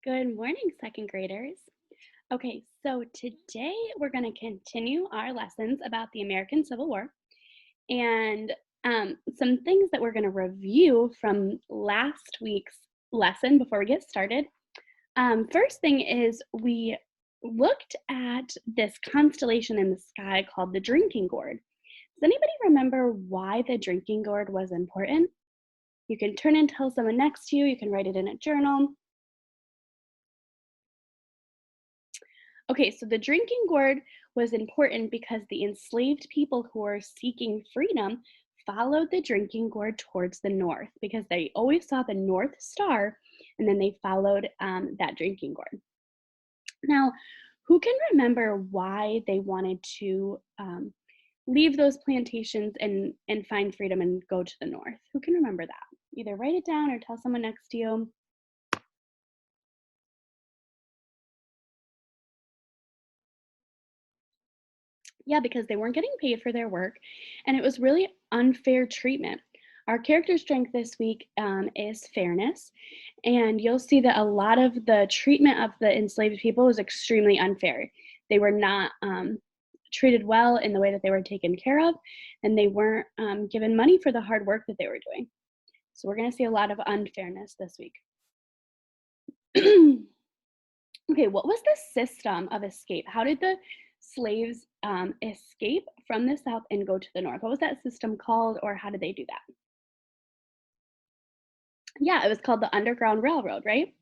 Good morning, second graders. Okay, so today we're going to continue our lessons about the American Civil War and some things that we're going to review from last week's lesson before we get started. First thing is we looked at this constellation in the sky called the drinking gourd. Does anybody remember why the drinking gourd was important? You can turn and tell someone next to you, you can write it in a journal. Okay, so the drinking gourd was important because the enslaved people who were seeking freedom followed the drinking gourd towards the north because they always saw the North Star and then they followed that drinking gourd. Now, who can remember why they wanted to leave those plantations and find freedom and go to the north? Who can remember that? Either write it down or tell someone next to you. Yeah, because they weren't getting paid for their work, and it was really unfair treatment. Our character strength this week is fairness, and you'll see that a lot of the treatment of the enslaved people was extremely unfair. They were not treated well in the way that they were taken care of, and they weren't given money for the hard work that they were doing. So we're going to see a lot of unfairness this week. Okay, what was the system of escape? How did the slaves escape from the South and go to the North? What was that system called, or how did they do that? Yeah, it was called the Underground Railroad, right?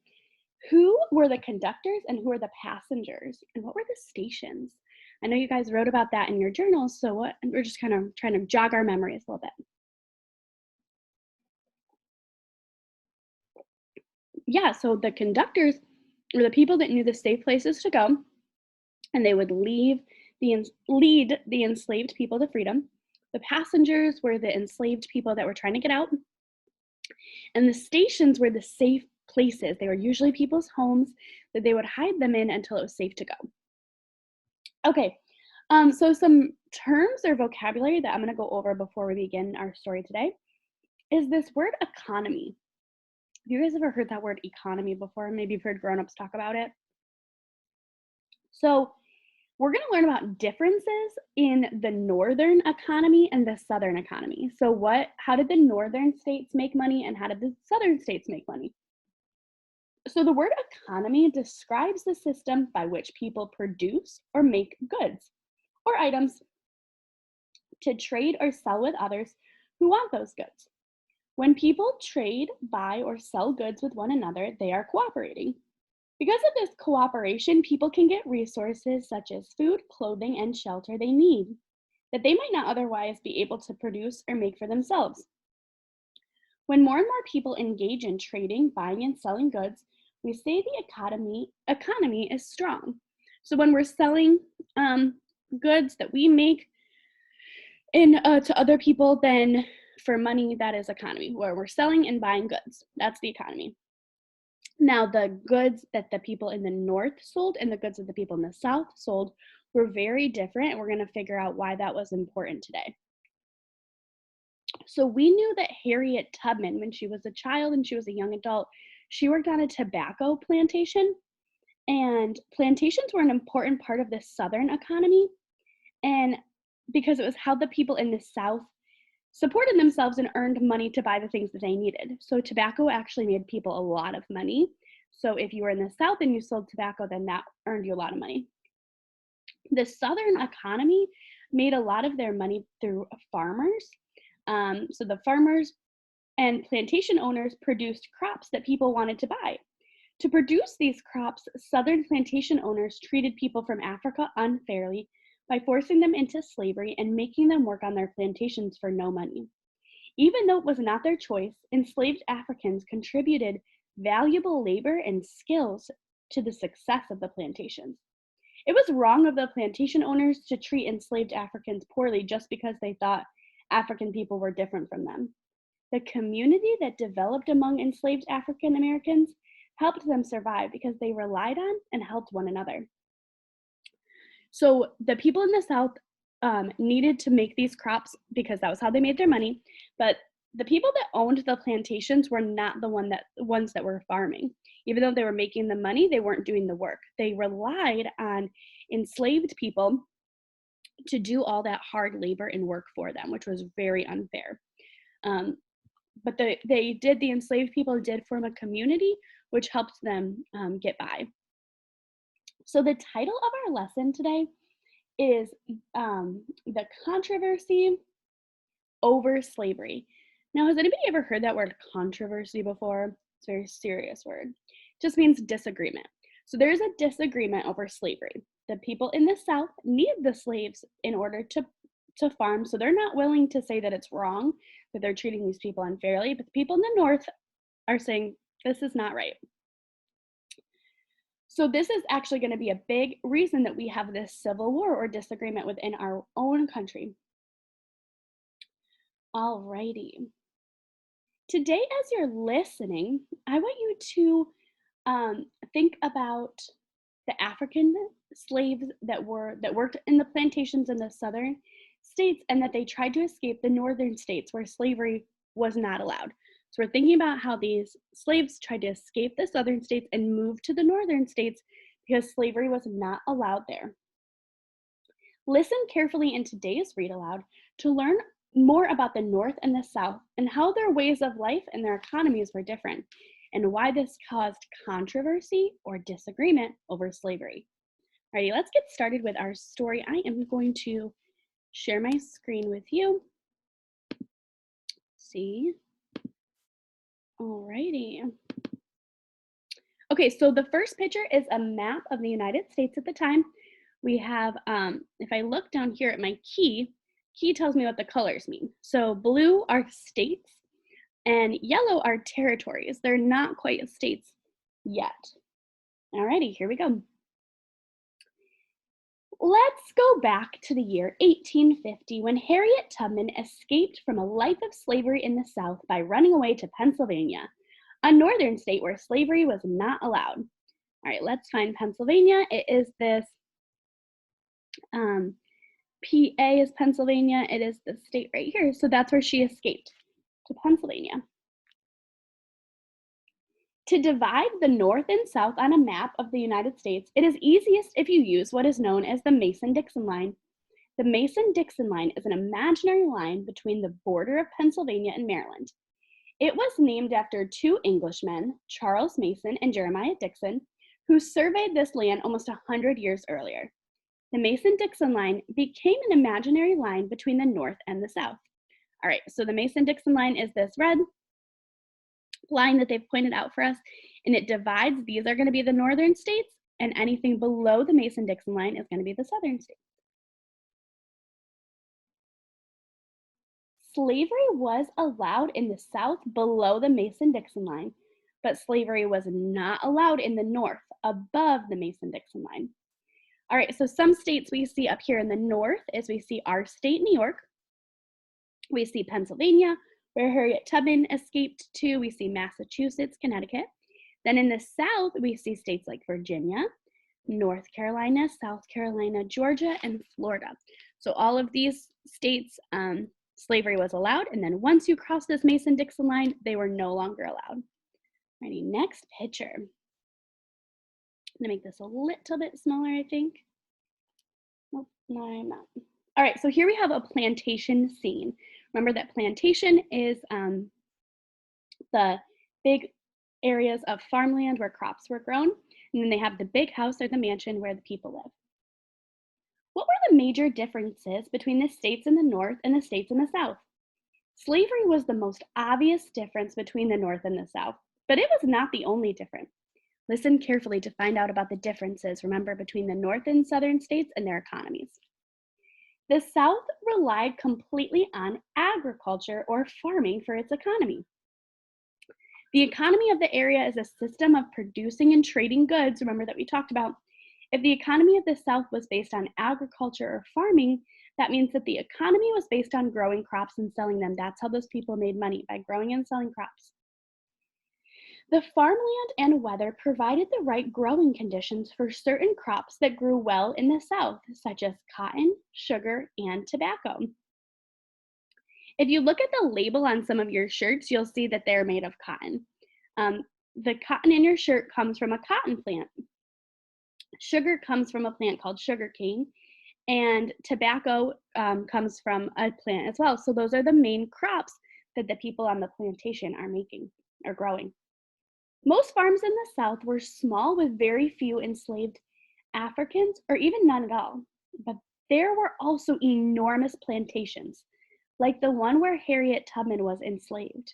Who were the conductors and who were the passengers? And what were the stations? I know you guys wrote about that in your journals, so we're just kind of trying to jog our memories a little bit. Yeah, so the conductors were the people that knew the safe places to go, and they would lead the enslaved people to freedom. The passengers were the enslaved people that were trying to get out, and the stations were the safe places. They were usually people's homes that they would hide them in until it was safe to go. Okay, so some terms or vocabulary that I'm going to go over before we begin our story today is this word economy. Have you guys ever heard that word economy before? Maybe you've heard grown-ups talk about it. So we're going to learn about differences in the northern economy and the southern economy. So how did the northern states make money and how did the southern states make money? So the word economy describes the system by which people produce or make goods or items to trade or sell with others who want those goods. When people trade, buy, or sell goods with one another, they are cooperating. Because of this cooperation, people can get resources such as food, clothing, and shelter they need that they might not otherwise be able to produce or make for themselves. When more and more people engage in trading, buying, and selling goods, we say the economy is strong. So when we're selling goods that we make to other people, then for money, that is economy, where we're selling and buying goods. That's the economy. Now, the goods that the people in the North sold and the goods that the people in the South sold were very different, and we're going to figure out why that was important today. So we knew that Harriet Tubman, when she was a child and she was a young adult, she worked on a tobacco plantation, and plantations were an important part of the Southern economy, and because it was how the people in the South supported themselves and earned money to buy the things that they needed. So tobacco actually made people a lot of money. So if you were in the South and you sold tobacco, then that earned you a lot of money. The Southern economy made a lot of their money through farmers. So the farmers and plantation owners produced crops that people wanted to buy. To produce these crops, Southern plantation owners treated people from Africa unfairly by forcing them into slavery and making them work on their plantations for no money. Even though it was not their choice, enslaved Africans contributed valuable labor and skills to the success of the plantations. It was wrong of the plantation owners to treat enslaved Africans poorly just because they thought African people were different from them. The community that developed among enslaved African Americans helped them survive because they relied on and helped one another. So the people in the South needed to make these crops because that was how they made their money, but the people that owned the plantations were not the ones that were farming. Even though they were making the money, they weren't doing the work. They relied on enslaved people to do all that hard labor and work for them, which was very unfair. Um, but the enslaved people did form a community, which helped them get by. So the title of our lesson today is the controversy over slavery. Now, has anybody ever heard that word controversy before? It's a very serious word. It just means disagreement. So there's a disagreement over slavery. The people in the South need the slaves in order to farm, so they're not willing to say that it's wrong, that they're treating these people unfairly, but the people in the North are saying, this is not right. So this is actually going to be a big reason that we have this civil war or disagreement within our own country. Alrighty. Today, as you're listening, I want you to think about the African slaves that worked in the plantations in the southern states, and that they tried to escape the northern states where slavery was not allowed. So we're thinking about how these slaves tried to escape the southern states and move to the northern states because slavery was not allowed there. Listen carefully in today's read aloud to learn more about the North and the South and how their ways of life and their economies were different, and why this caused controversy or disagreement over slavery. Alrighty, let's get started with our story. I am going to share my screen with you. See? Alrighty. Okay, so the first picture is a map of the United States at the time. We have, if I look down here at my key tells me what the colors mean. So blue are states and yellow are territories. They're not quite states yet. Alrighty, here we go. Let's go back to the year 1850 when Harriet Tubman escaped from a life of slavery in the South by running away to Pennsylvania, a northern state where slavery was not allowed. All right, let's find Pennsylvania. It is this, PA is Pennsylvania. It is the state right here. So that's where she escaped, to Pennsylvania. To divide the North and South on a map of the United States, it is easiest if you use what is known as the Mason-Dixon line. The Mason-Dixon line is an imaginary line between the border of Pennsylvania and Maryland. It was named after two Englishmen, Charles Mason and Jeremiah Dixon, who surveyed this land almost 100 years earlier. The Mason-Dixon line became an imaginary line between the North and the South. All right, so the Mason-Dixon line is this red line that they've pointed out for us, and it divides. These are going to be the northern states, and anything below the Mason-Dixon line is going to be the southern states. Slavery was allowed in the South below the Mason-Dixon line, but slavery was not allowed in the North above the Mason-Dixon line. All right, so some states we see up here in the North is we see our state, New York. We see Pennsylvania, where Harriet Tubman escaped to. We see Massachusetts, Connecticut. Then in the South, we see states like Virginia, North Carolina, South Carolina, Georgia, and Florida. So all of these states, slavery was allowed. And then once you cross this Mason-Dixon line, they were no longer allowed. Alrighty, next picture. I'm gonna make this a little bit smaller, I think. Nope, no, I'm not. All right, so here we have a plantation scene. Remember that plantation is the big areas of farmland where crops were grown, and then they have the big house or the mansion where the people live. What were the major differences between the states in the North and the states in the South? Slavery was the most obvious difference between the North and the South, but it was not the only difference. Listen carefully to find out about the differences, remember, between the North and Southern states and their economies. The South relied completely on agriculture or farming for its economy. The economy of the area is a system of producing and trading goods, remember that we talked about. If the economy of the South was based on agriculture or farming, that means that the economy was based on growing crops and selling them. That's how those people made money, by growing and selling crops. The farmland and weather provided the right growing conditions for certain crops that grew well in the South, such as cotton, sugar, and tobacco. If you look at the label on some of your shirts, you'll see that they're made of cotton. Um, the cotton in your shirt comes from a cotton plant. Sugar comes from a plant called sugarcane, and tobacco comes from a plant as well. So those are the main crops that the people on the plantation are making or growing. Most farms in the South were small with very few enslaved Africans or even none at all. But there were also enormous plantations, like the one where Harriet Tubman was enslaved,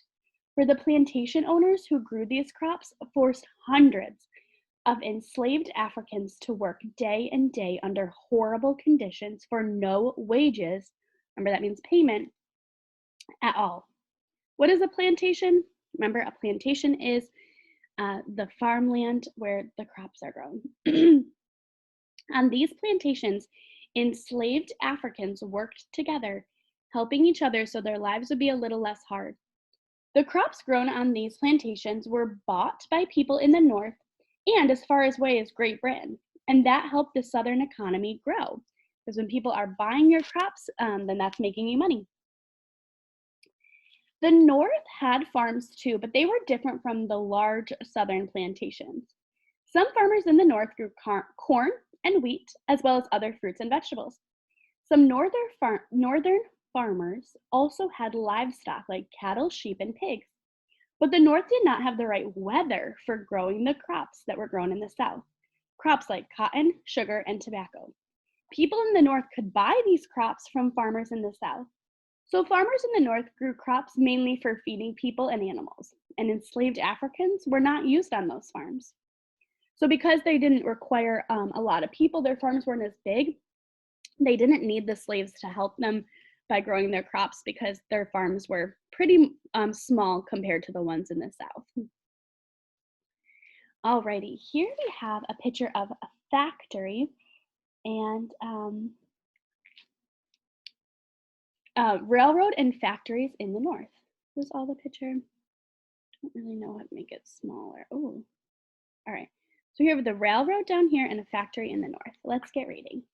where the plantation owners who grew these crops forced hundreds of enslaved Africans to work day and day under horrible conditions for no wages. Remember, that means payment at all. What is a plantation? Remember, a plantation is the farmland where the crops are grown. On these plantations, enslaved Africans worked together, helping each other so their lives would be a little less hard. The crops grown on these plantations were bought by people in the North and as far away as Great Britain, and that helped the Southern economy grow. Because when people are buying your crops, then that's making you money. The North had farms too, but they were different from the large Southern plantations. Some farmers in the North grew corn and wheat, as well as other fruits and vegetables. Some northern farmers also had livestock like cattle, sheep, and pigs. But the North did not have the right weather for growing the crops that were grown in the South, crops like cotton, sugar, and tobacco. People in the North could buy these crops from farmers in the South. So farmers in the North grew crops mainly for feeding people and animals, and enslaved Africans were not used on those farms. So because they didn't require a lot of people, their farms weren't as big. They didn't need the slaves to help them by growing their crops because their farms were pretty small compared to the ones in the South. Alrighty, here we have a picture of a factory and railroad and factories in the North. This is all the picture. Don't really know how to make it smaller. Oh, all right. So here we have the railroad down here and a factory in the North. Let's get reading.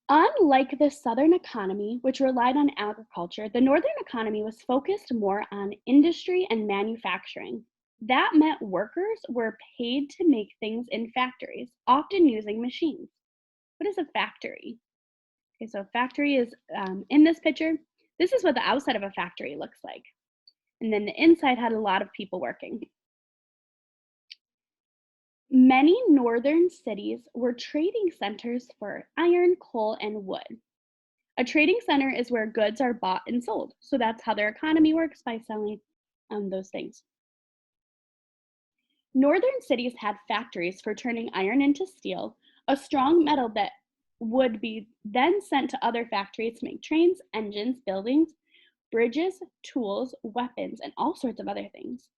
Unlike the Southern economy, which relied on agriculture, the Northern economy was focused more on industry and manufacturing. That meant workers were paid to make things in factories, often using machines. What is a factory? Okay, so a factory is in this picture. This is what the outside of a factory looks like. And then the inside had a lot of people working. Many northern cities were trading centers for iron, coal, and wood. A trading center is where goods are bought and sold. So that's how their economy works, by selling those things. Northern cities had factories for turning iron into steel, a strong metal that would be then sent to other factories to make trains, engines, buildings, bridges, tools, weapons, and all sorts of other things.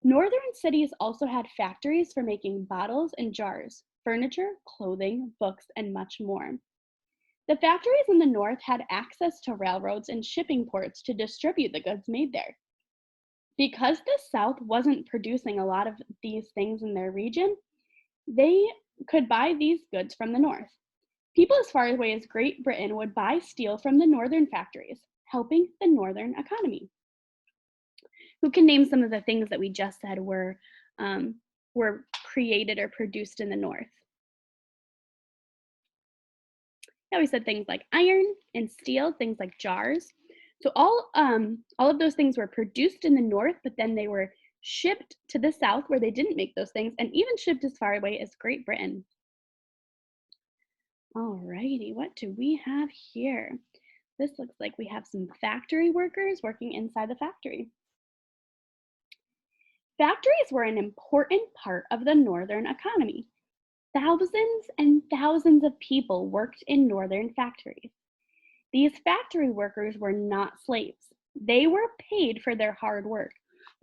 Northern cities also had factories for making bottles and jars, furniture, clothing, books, and much more. The factories in the North had access to railroads and shipping ports to distribute the goods made there. Because the South wasn't producing a lot of these things in their region, they could buy these goods from the North. People as far away as Great Britain would buy steel from the Northern factories, helping the Northern economy. Who can name some of the things that we just said were created or produced in the North? Yeah, we said things like iron and steel, things like jars. So all of those things were produced in the North, but then they were shipped to the South where they didn't make those things, and even shipped as far away as Great Britain. Alrighty, what do we have here? This looks like we have some factory workers working inside the factory. Factories were an important part of the Northern economy. Thousands and thousands of people worked in Northern factories. These factory workers were not slaves. They were paid for their hard work.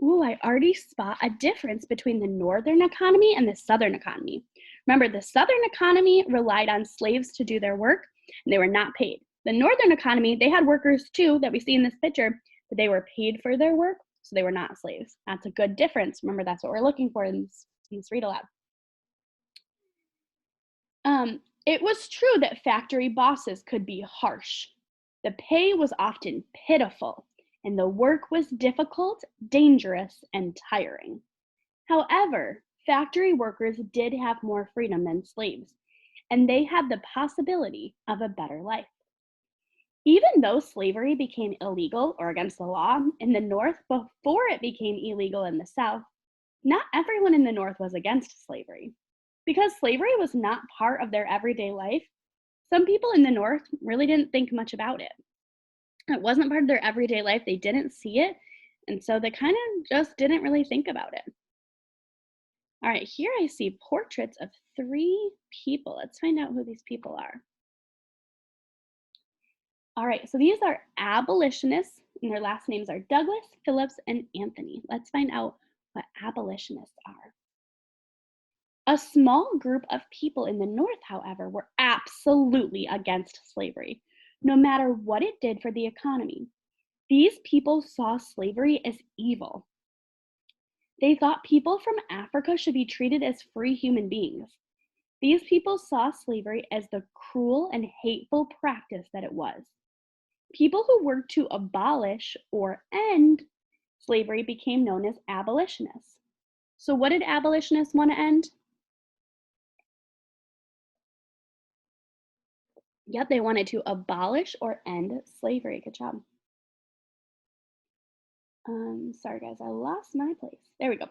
Ooh, I already spot a difference between the Northern economy and the Southern economy. Remember, the Southern economy relied on slaves to do their work, and they were not paid. The Northern economy, they had workers too that we see in this picture, but they were paid for their work, so they were not slaves. That's a good difference. Remember, that's what we're looking for in this read aloud. It was true that factory bosses could be harsh. The pay was often pitiful, and the work was difficult, dangerous, and tiring. However, factory workers did have more freedom than slaves, and they had the possibility of a better life. Even though slavery became illegal or against the law in the North before it became illegal in the South, not everyone in the North was against slavery. Because slavery was not part of their everyday life, some people in the North really didn't think much about it. It wasn't part of their everyday life, they didn't see it, and so they kind of just didn't really think about it. All right, here I see portraits of three people. Let's find out who these people are. All right, so these are abolitionists, and their last names are Douglas, Phillips, and Anthony. Let's find out what abolitionists are. A small group of people in the North, however, were absolutely against slavery, no matter what it did for the economy. These people saw slavery as evil. They thought people from Africa should be treated as free human beings. These people saw slavery as the cruel and hateful practice that it was. People who worked to abolish or end slavery became known as abolitionists. So, what did abolitionists want to end? Yep, they wanted to abolish or end slavery. Good job. Sorry guys, I lost my place. There we go.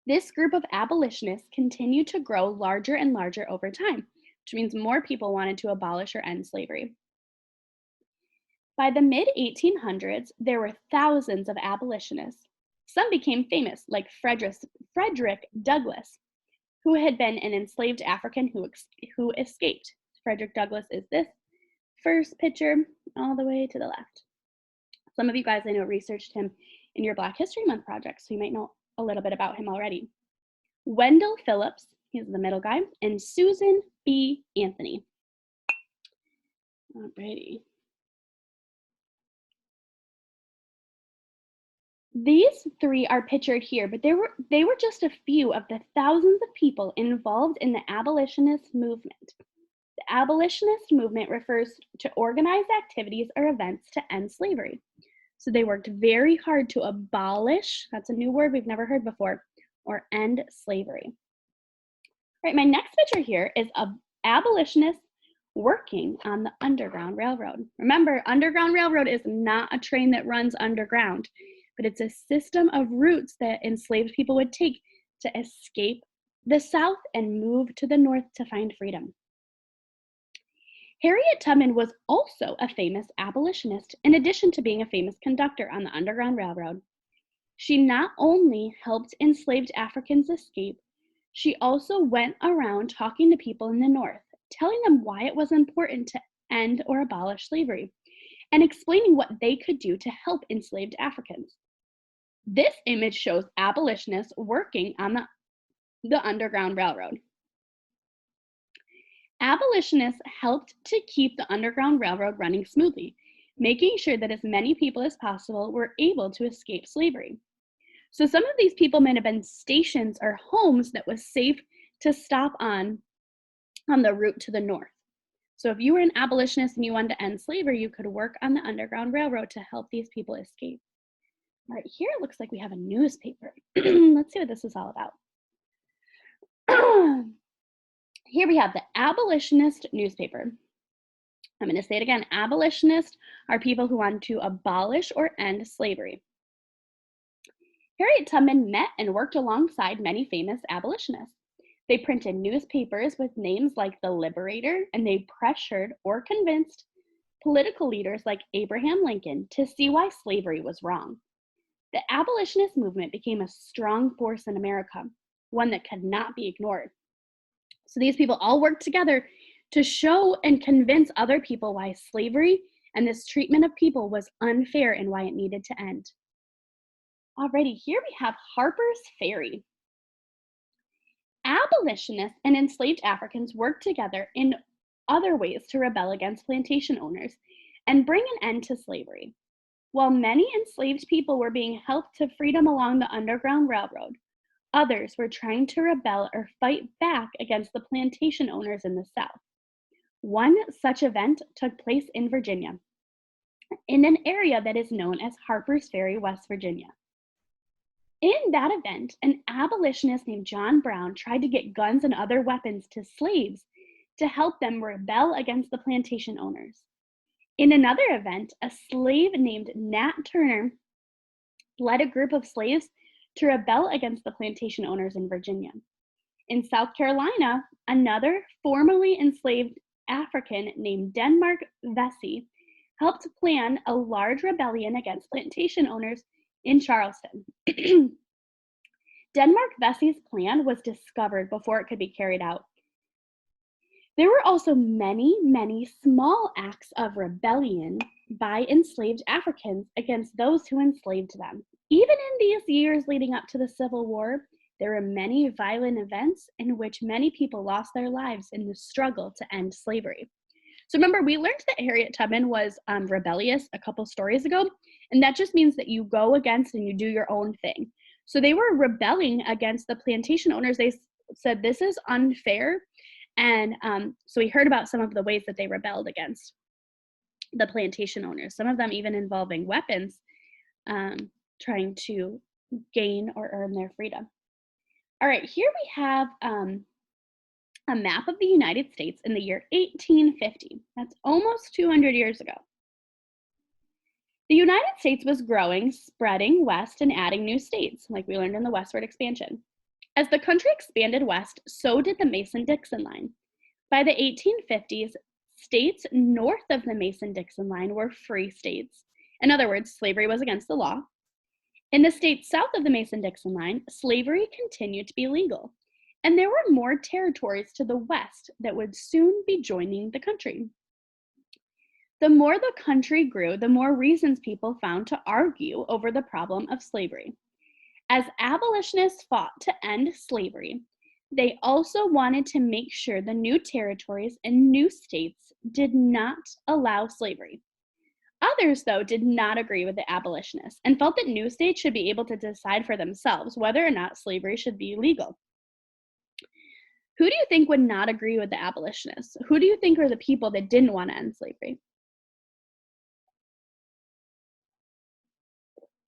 This group of abolitionists continued to grow larger and larger over time, which means more people wanted to abolish or end slavery. By the mid 1800s, there were thousands of abolitionists. Some became famous, like Frederick Douglass, who had been an enslaved African who escaped. Frederick Douglass is this first picture all the way to the left. Some of you guys I know researched him in your Black History Month project, so you might know a little bit about him already. Wendell Phillips, he's the middle guy, and Susan B. Anthony. Alrighty. These three are pictured here, but they were just a few of the thousands of people involved in the abolitionist movement. The abolitionist movement refers to organized activities or events to end slavery. So they worked very hard to abolish, that's a new word we've never heard before, or end slavery. All right, my next picture here is of abolitionists working on the Underground Railroad. Remember, Underground Railroad is not a train that runs underground, but it's a system of routes that enslaved people would take to escape the South and move to the North to find freedom. Harriet Tubman was also a famous abolitionist, in addition to being a famous conductor on the Underground Railroad. She not only helped enslaved Africans escape, she also went around talking to people in the North, telling them why it was important to end or abolish slavery, and explaining what they could do to help enslaved Africans. This image shows abolitionists working on the Underground Railroad. Abolitionists helped to keep the Underground Railroad running smoothly, making sure that as many people as possible were able to escape slavery. So some of these people might have been stations or homes that was safe to stop on the route to the North. So if you were an abolitionist and you wanted to end slavery, you could work on the Underground Railroad to help these people escape. All right, here it looks like we have a newspaper. Let's see what this is all about. Here we have the abolitionist newspaper. I'm going to say it again. Abolitionists are people who want to abolish or end slavery. Harriet Tubman met and worked alongside many famous abolitionists. They printed newspapers with names like The Liberator, and they pressured or convinced political leaders like Abraham Lincoln to see why slavery was wrong. The abolitionist movement became a strong force in America, one that could not be ignored. So these people all worked together to show and convince other people why slavery and this treatment of people was unfair and why it needed to end. Alrighty, here we have Harper's Ferry. Abolitionists and enslaved Africans worked together in other ways to rebel against plantation owners and bring an end to slavery. While many enslaved people were being helped to freedom along the Underground Railroad, others were trying to rebel or fight back against the plantation owners in the South. One such event took place in Virginia, in an area that is known as Harper's Ferry, West Virginia. In that event, an abolitionist named John Brown tried to get guns and other weapons to slaves to help them rebel against the plantation owners. In another event, a slave named Nat Turner led a group of slaves to rebel against the plantation owners in Virginia. In South Carolina, another formerly enslaved African named Denmark Vesey helped plan a large rebellion against plantation owners in Charleston. Denmark Vesey's plan was discovered before it could be carried out. There were also many, many small acts of rebellion by enslaved Africans against those who enslaved them. Even in these years leading up to the Civil War, there were many violent events in which many people lost their lives in the struggle to end slavery. So remember, we learned that Harriet Tubman was rebellious a couple stories ago, and that just means that you go against and you do your own thing. So they were rebelling against the plantation owners. They said, this is unfair. And so we heard about some of the ways that they rebelled against the plantation owners, some of them even involving weapons, trying to gain or earn their freedom. All right, here we have a map of the United States in the year 1850. That's almost 200 years ago. The United States was growing, spreading west and adding new states, like we learned in the westward expansion. As the country expanded west, so did the Mason-Dixon line. By the 1850s, states north of the Mason-Dixon line were free states. In other words, slavery was against the law. In the states south of the Mason-Dixon line, slavery continued to be legal. And there were more territories to the west that would soon be joining the country. The more the country grew, the more reasons people found to argue over the problem of slavery. As abolitionists fought to end slavery, they also wanted to make sure the new territories and new states did not allow slavery. Others, though, did not agree with the abolitionists and felt that new states should be able to decide for themselves whether or not slavery should be legal. Who do you think would not agree with the abolitionists? Who do you think are the people that didn't want to end slavery?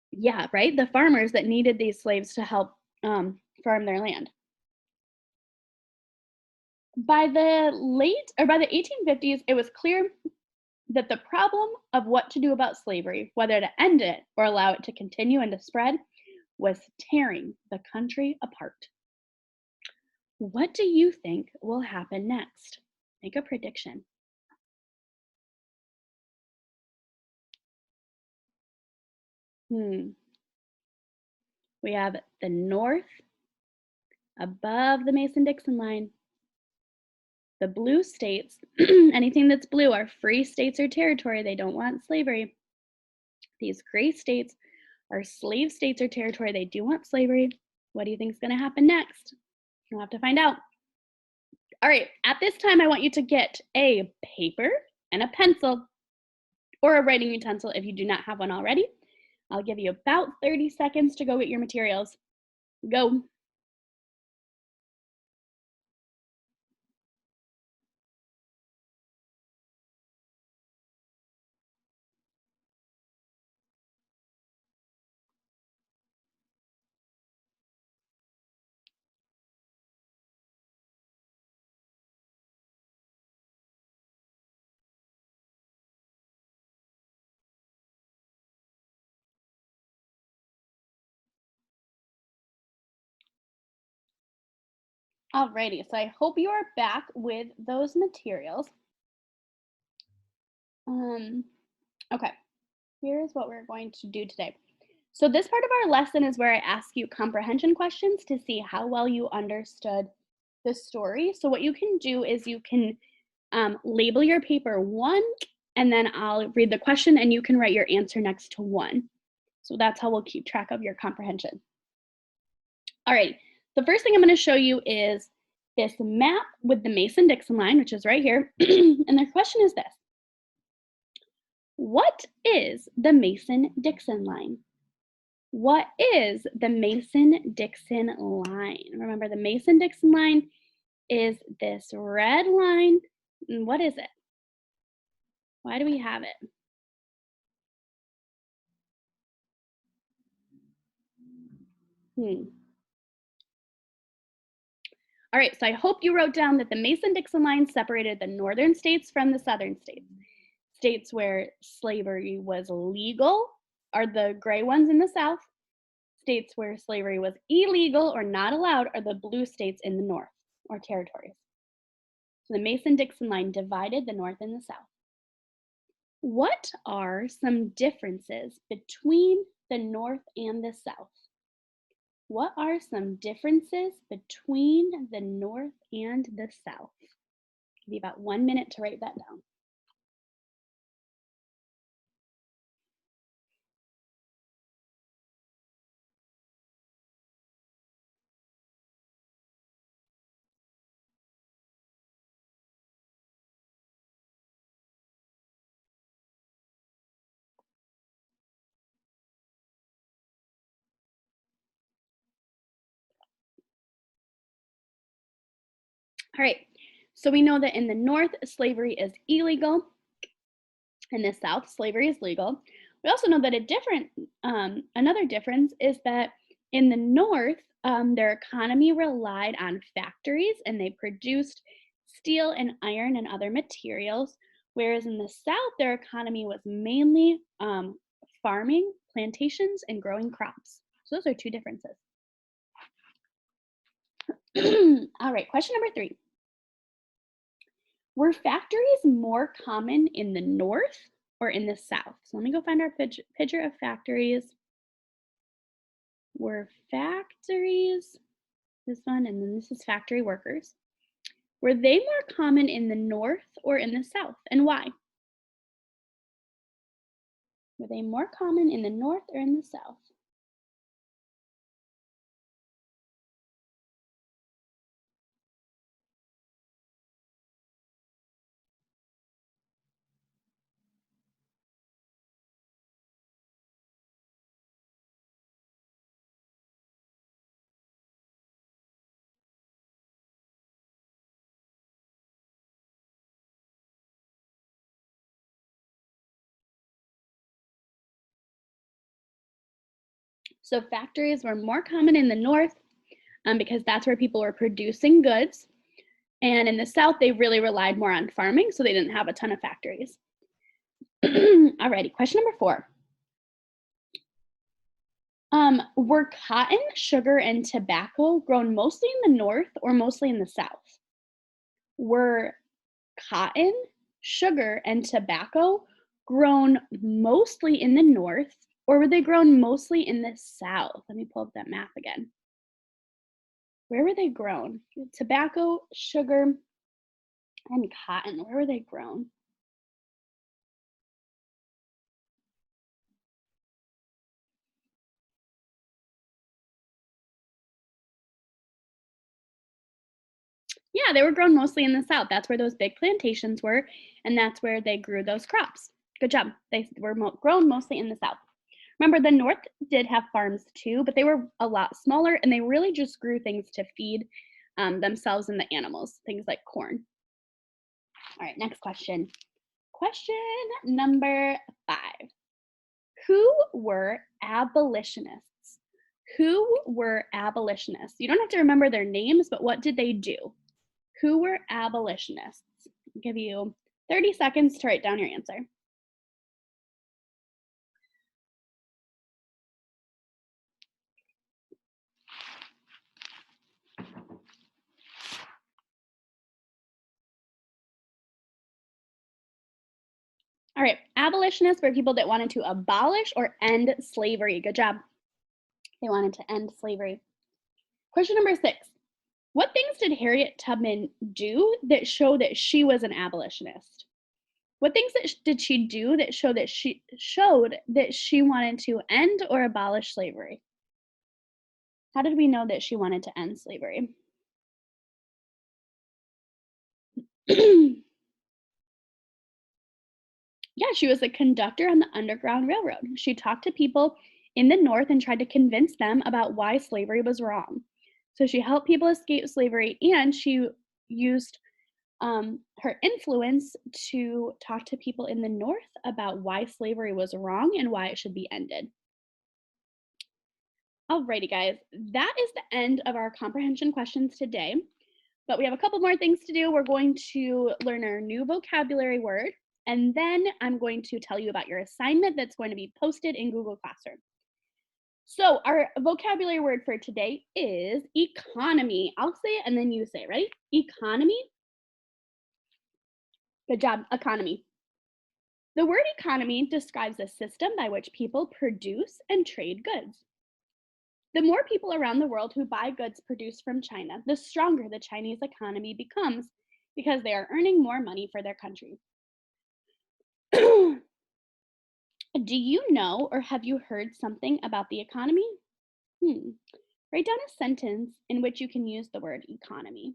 Yeah, right? The farmers that needed these slaves to help farm their land. By the 1850s, it was clear that the problem of what to do about slavery, whether to end it or allow it to continue and to spread, was tearing the country apart. What do you think will happen next? Make a prediction. We have the North above the Mason-Dixon line. The blue states, anything that's blue, are free states or territory. They don't want slavery. These gray states are slave states or territory. They do want slavery. What do you think is going to happen next? You'll have to find out. All right, at this time, I want you to get a paper and a pencil or a writing utensil if you do not have one already. I'll give you about 30 seconds to go get your materials. Go. Alrighty, so I hope you are back with those materials. Okay, here's what we're going to do today. So this part of our lesson is where I ask you comprehension questions to see how well you understood the story. So what you can do is you can label your paper 1, and then I'll read the question and you can write your answer next to 1. So that's how we'll keep track of your comprehension. All right, the first thing I'm going to show you is this map with the Mason-Dixon line, which is right here. And the question is this: what is the Mason-Dixon line? What is the Mason-Dixon line? Remember, the Mason-Dixon line is this red line And what is it? Why do we have it? Hmm. All right, so I hope you wrote down that the Mason-Dixon line separated the northern states from the southern states. States where slavery was legal are the gray ones in the South. States where slavery was illegal or not allowed are the blue states in the North, or territories. So the Mason-Dixon line divided the North and the South. What are some differences between the North and the South? What are some differences between the North and the South? Give you about 1 minute to write that down. All right, so we know that in the North, slavery is illegal. In the South, slavery is legal. We also know that another difference is that in the North, their economy relied on factories and they produced steel and iron and other materials, whereas in the South, their economy was mainly farming, plantations, and growing crops. So those are two differences. All right, question number 3. Were factories more common in the North or in the South? So let me go find our picture of factories. Were factories, this one, and then this is factory workers. Were they more common in the North or in the South, and why? Were they more common in the North or in the South? So factories were more common in the North because that's where people were producing goods. And in the South, they really relied more on farming, so they didn't have a ton of factories. Alrighty, question number 4. Were cotton, sugar, and tobacco grown mostly in the North or mostly in the South? Were cotton, sugar, and tobacco grown mostly in the North or were they grown mostly in the South? Let me pull up that map again. Where were they grown? Tobacco, sugar, and cotton. Where were they grown? Yeah, they were grown mostly in the South. That's where those big plantations were, and that's where they grew those crops. Good job. They were grown mostly in the South. Remember, the North did have farms too, but they were a lot smaller, and they really just grew things to feed themselves and the animals, things like corn. All right, next question. Question number 5. Who were abolitionists? Who were abolitionists? You don't have to remember their names, but what did they do? Who were abolitionists? I'll give you 30 seconds to write down your answer. All right, abolitionists were people that wanted to abolish or end slavery. Good job. They wanted to end slavery. Question number 6. What things did Harriet Tubman do that show that she was an abolitionist? What things did she do that showed that she wanted to end or abolish slavery? How did we know that she wanted to end slavery? Yeah, she was a conductor on the Underground Railroad. She talked to people in the North and tried to convince them about why slavery was wrong. So she helped people escape slavery and she used her influence to talk to people in the North about why slavery was wrong and why it should be ended. Alrighty, guys, that is the end of our comprehension questions today. But we have a couple more things to do. We're going to learn our new vocabulary word, and then I'm going to tell you about your assignment that's going to be posted in Google Classroom. So our vocabulary word for today is economy. I'll say it and then you say it. Ready? Economy. Good job, economy. The word economy describes a system by which people produce and trade goods. The more people around the world who buy goods produced from China, the stronger the Chinese economy becomes because they are earning more money for their country. Do you know or have you heard something about the economy? Write down a sentence in which you can use the word economy.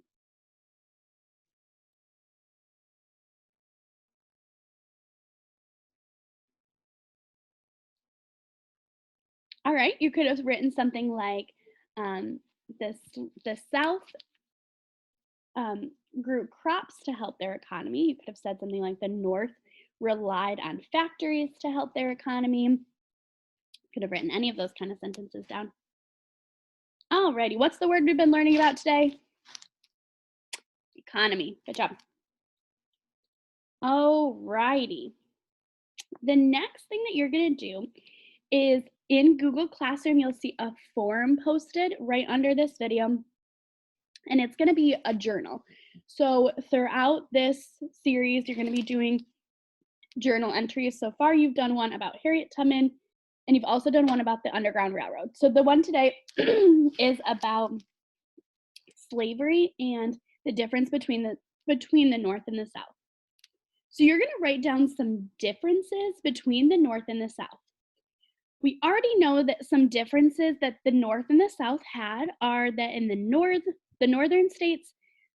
All right, you could have written something like the South grew crops to help their economy. You could have said something like the North relied on factories to help their economy. Could have written any of those kind of sentences down. Alrighty, what's the word we've been learning about today? Economy. Good job. Alrighty. The next thing that you're going to do is in Google Classroom, you'll see a form posted right under this video, and it's going to be a journal. So throughout this series, you're going to be doing journal entries. So far, you've done one about Harriet Tubman, and you've also done one about the Underground Railroad. So the one today is about slavery and the difference between the North and the South. So you're going to write down some differences between the North and the South. We already know that some differences that the North and the South had are that in the northern states,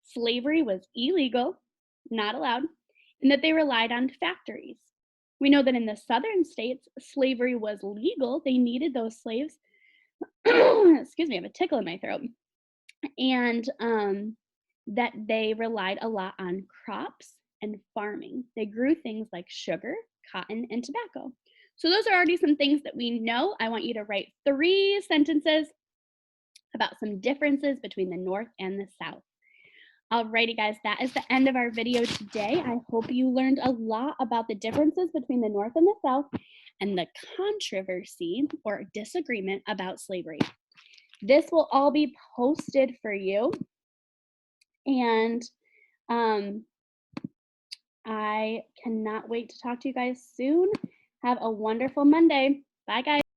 slavery was illegal, not allowed, and that they relied on factories. We know that in the southern states, slavery was legal. They needed those slaves. Excuse me, I have a tickle in my throat. And that they relied a lot on crops and farming. They grew things like sugar, cotton, and tobacco. So those are already some things that we know. I want you to write 3 sentences about some differences between the North and the South. Alrighty, guys, that is the end of our video today. I hope you learned a lot about the differences between the North and the South and the controversy or disagreement about slavery. This will all be posted for you. And I cannot wait to talk to you guys soon. Have a wonderful Monday. Bye, guys.